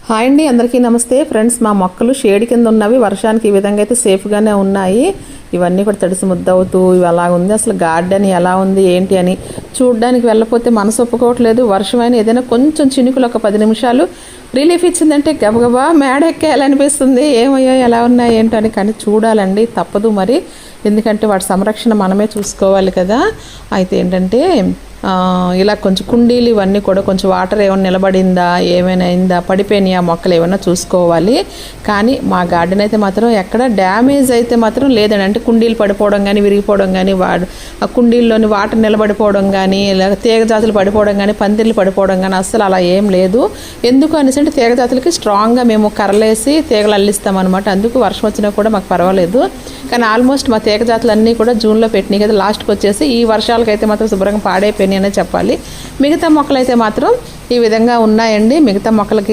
Hi అండి, అందరికీ నమస్తే ఫ్రెండ్స్. మా మొక్కలు షేడ్ కింద ఉన్నవి వర్షానికి ఈ విధంగా అయితే సేఫ్గానే ఉన్నాయి. ఇవన్నీ కూడా తడిసి ముద్దవుతూ ఇవి అలా ఉంది. అసలు గార్డెన్ ఎలా ఉంది ఏంటి అని చూడడానికి వెళ్ళకపోతే మనసు ఒప్పుకోవట్లేదు. వర్షమైన ఏదైనా కొంచెం చినుకులు ఒక 10 నిమిషాలు రిలీఫ్ ఇచ్చిందంటే గబగబా మేడెక్కేయాలనిపిస్తుంది. ఏమయ్యో ఎలా ఉన్నాయి ఏంటో అని. కానీ చూడాలండి, తప్పదు మరి, ఎందుకంటే వాటి సంరక్షణ మనమే చూసుకోవాలి కదా. అయితే ఏంటంటే ఇలా కొంచెం కుండీలు ఇవన్నీ కూడా కొంచెం వాటర్ ఏమైనా నిలబడిందా, ఏమైనా అయిందా, పడిపోయినాయి ఆ మొక్కలు ఏమైనా చూసుకోవాలి. కానీ మా గార్డెన్ అయితే మాత్రం ఎక్కడ డ్యామేజ్ అయితే మాత్రం లేదండి. అంటే కుండీలు పడిపోవడం కానీ, విరిగిపోవడం కానీ, ఆ కుండీల్లోని వాటర్ నిలబడిపోవడం కానీ, లేదా తీగజాతులు పడిపోవడం కానీ, పందిర్లు పడిపోవడం కానీ అస్సలు అలా ఏం లేదు. ఎందుకు అనేసి అంటే తీగజాతులకి స్ట్రాంగ్గా మేము కర్రలేసి తీగలు అల్లిస్తామన్నమాట. అందుకు వర్షం వచ్చినా కూడా మాకు పర్వాలేదు. కానీ ఆల్మోస్ట్ మా తీగజాతులన్నీ కూడా జూన్లో పెట్టినాయి కదా, లాస్ట్కి వచ్చేసి ఈ వర్షాలకైతే మాత్రం శుభ్రంగా పాడైపోయినాయి అనే చెప్పాలి. మిగతా మొక్కలైతే మాత్రం ఈ విధంగా ఉన్నాయండి. మిగతా మొక్కలకి